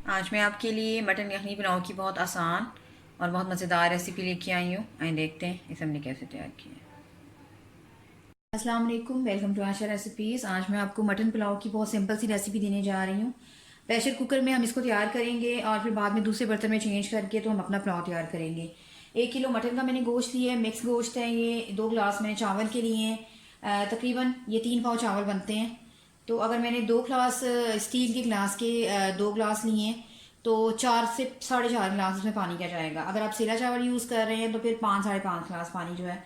आज मैं आपके लिए मटन यखनी पुलाव की बहुत आसान और बहुत मज़ेदार रेसिपी लेके आई हूँ। आइए देखते हैं इसे हमने कैसे तैयार किया है। अस्सलाम वालेकुम, वेलकम टू आशा रेसिपीज़। आज मैं आपको मटन पुलाव की बहुत सिंपल सी रेसिपी देने जा रही हूँ। प्रेशर कुकर में हम इसको तैयार करेंगे और फिर बाद में दूसरे बर्तन में चेंज करके तो हम अपना पुलाव तैयार करेंगे। 1 किलो मटन का मैंने गोश्त लिया है, मिक्स गोश्त है ये। 2 गिलास मैंने चावल के लिए हैं। तकरीबन ये 3 पाव चावल बनते हैं। तो अगर मैंने 2 गिलास स्टील के गिलास के 2 गिलास लिए हैं तो 4 से 4.5 गिलास इसमें पानी का जाएगा। अगर आप सीला चावल यूज़ कर रहे हैं तो फिर 5 साढ़े 5 गिलास पानी जो है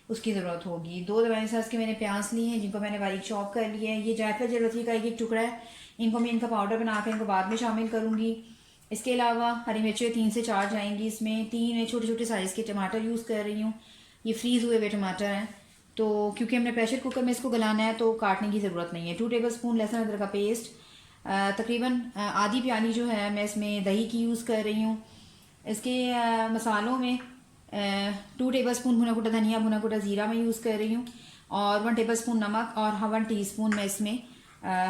उसकी ज़रूरत होगी। 2 दरमियाने साइज़ के मैंने प्याज लिए हैं जिनको मैंने बारीक चॉप कर लिया है। ये जायफल जरूरती का एक टुकड़ा है, इनको मैं इनका पाउडर बनाकर इनको बाद में शामिल करूँगी। इसके अलावा हरी मिर्चें 3 से 4 जाएंगी इसमें। 3 छोटे छोटे साइज़ के टमाटर यूज़ कर रही हूँ, ये फ्रीज़ हुए हुए टमाटर हैं। तो क्योंकि हमने प्रेशर कुकर में इसको गलाना है तो काटने की ज़रूरत नहीं है। 2 टेबल स्पून लहसुन अदरक का पेस्ट। तकरीबन आधी प्याली जो है मैं इसमें दही की यूज़ कर रही हूँ। इसके मसालों में 2 टेबल स्पून भुना कुटा धनिया, भुना कुटा ज़ीरा मैं यूज़ कर रही हूँ और 1 टेबल स्पून नमक और 1 टीस्पून मैं इसमें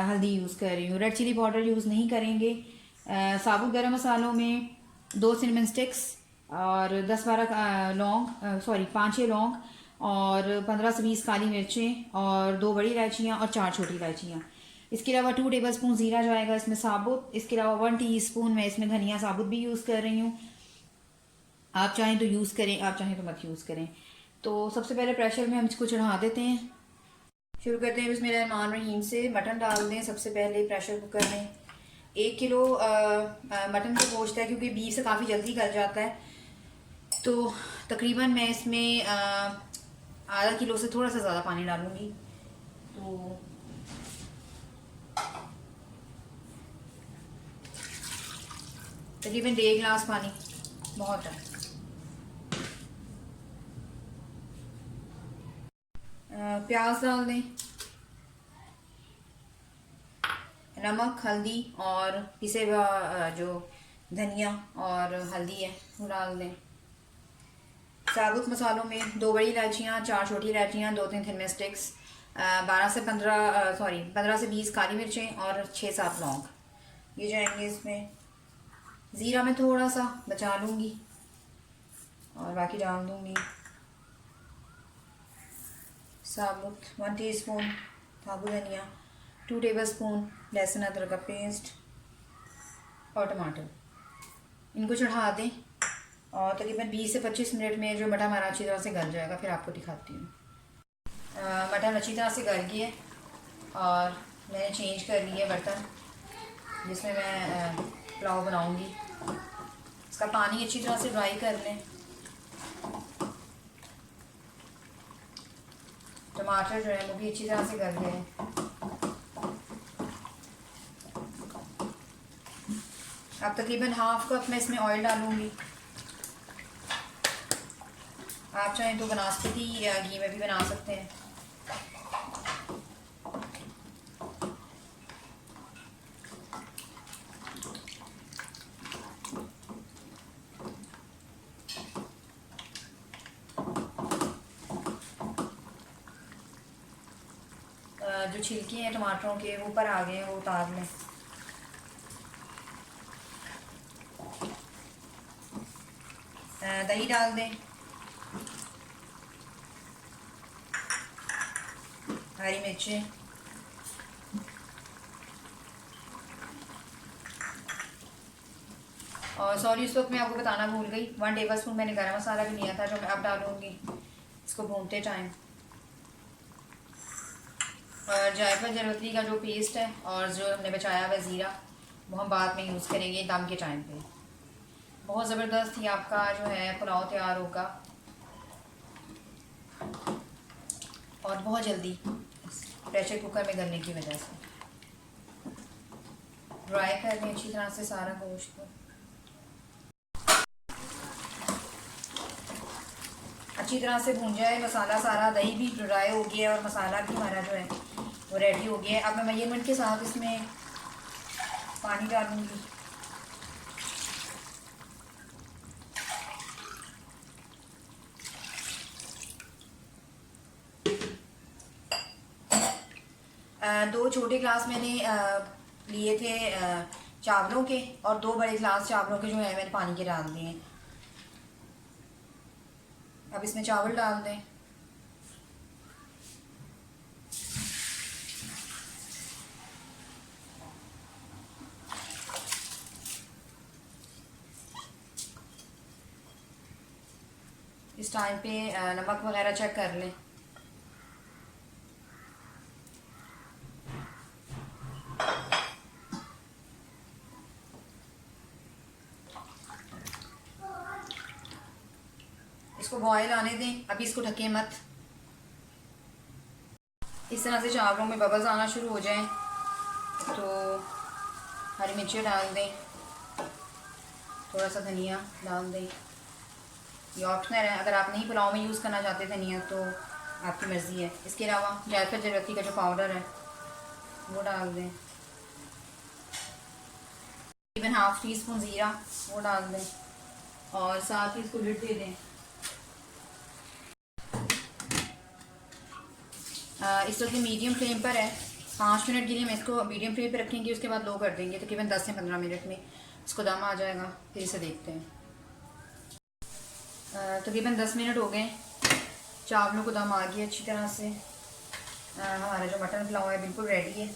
हल्दी यूज़ कर रही हूँ। रेड चिली पाउडर यूज़ नहीं करेंगे। साबुत गरम मसालों में 2 सिनेमन स्टिक्स और 10-12 लौंग, सॉरी 5-6 लौंग और 15 से 20 काली मिर्चें और 2 बड़ी इलायचियाँ और 4 छोटी इलायचियाँ। इसके अलावा 2 टेबल स्पून ज़ीरा जाएगा इसमें साबुत। इसके अलावा 1 टीस्पून मैं इसमें धनिया साबुत भी यूज़ कर रही हूँ। आप चाहें तो यूज़ करें, आप चाहें तो मत यूज़ करें। तो सबसे पहले प्रेशर में हम इसको चढ़ा देते हैं। शुरू करते हैं बिस्मिल्लाहिर्रहमानिर्रहीम से। मटन डाल दें सबसे पहले प्रेशर कुकर में। 1 किलो मटन का गोश्त है क्योंकि बीफ से काफ़ी जल्दी गल जाता है। तो तकरीबन मैं इसमें आधा किलो से थोड़ा सा ज़्यादा पानी डालूंगी। तो तकरीबन 1.5 गिलास पानी बहुत है। प्याज डाल दें, नमक, हल्दी और पिसे हुआ जो धनिया और हल्दी है वो डाल दें। साबुत मसालों में 2 बड़ी इलायचियाँ, 4 छोटी इलायचियाँ, 2-3 थिन स्टिक्स, 15 से 20 काली मिर्चें और 6-7 लौंग ये जाएंगे इसमें। ज़ीरा में थोड़ा सा बचा लूँगी और बाकी डाल दूँगी। साबुत 1 टीस्पून साबुत धनिया, 2 टेबल स्पून लहसुन अदरक का पेस्ट और टमाटर। इनको चढ़ा दें और तकरीबन 20 से 25 मिनट में जो मटन हमारा अच्छी तरह से गल जाएगा फिर आपको दिखाती हूँ। मटन अच्छी तरह से गल गई है और मैंने चेंज कर लिया है बर्तन जिसमें मैं पुलाव बनाऊँगी। इसका पानी अच्छी तरह से ड्राई कर लें। टमाटर जो है वो भी अच्छी तरह से गल गए हैं। अब तकरीबन हाफ कप मैं इसमें ऑयल डालूँगी। आप चाहें तो बनास्पति या घी में भी बना सकते हैं। जो छिलके हैं टमाटरों के ऊपर आ गए हैं वो उतार लें। दही डाल दें, हरी मिर्चें, और सॉरी इस वक्त मैं आपको बताना भूल गई, 1 टेबल स्पून मैंने गरम मसाला भी लिया था जो मैं अब डालूंगी इसको भूनते टाइम। और जायफल जरवतरी का जो पेस्ट है और जो हमने बचाया हुआ ज़ीरा वो हम बाद में यूज़ करेंगे दम के टाइम पे। बहुत ज़बरदस्त ही आपका जो है पुलाव तैयार होगा और बहुत जल्दी प्रेशर कुकर में गलने की वजह से। ड्राई कर लें अच्छी तरह से सारा गोश्त को। अच्छी तरह से भून जाए मसाला सारा, दही भी ड्राई हो गया है और मसाला भी हमारा जो है वो रेडी हो गया है। अब मैं मेजरमेंट के साथ इसमें पानी डालूंगी। दो छोटे ग्लास मैंने लिए थे चावलों के और 2 बड़े गिलास चावलों के जो है मैंने पानी के डाल दिए। अब इसमें चावल डाल दें। इस टाइम पे नमक वगैरह चेक कर लें। इसको बॉयल आने दें, अभी इसको ढकें मत। इस तरह से चावलों में बबल्स आना शुरू हो जाएं तो हरी मिर्ची डाल दें, थोड़ा सा धनिया डाल दें। ये ऑप्शनल है, अगर आप नहीं पुलाव में यूज़ करना चाहते धनिया तो आपकी मर्ज़ी है। इसके अलावा जायफल जरवती का जो पाउडर है वो डाल दें। तकरीबन ½ टीस्पून ज़ीरा वो डाल दें और साथ ही इसको लिड दे दें। इस वक्त मीडियम फ्लेम पर है। 5 मिनट के लिए मैं इसको मीडियम फ्लेम पर रखेंगे, उसके बाद लो कर देंगे। तकरीबन 10 से 15 मिनट में इसको दम आ जाएगा। फिर इसे देखते हैं। तकरीबन 10 मिनट हो गए, चावलों को दम आ गया अच्छी तरह से। हमारा जो मटन पुलाव है बिल्कुल रेडी है।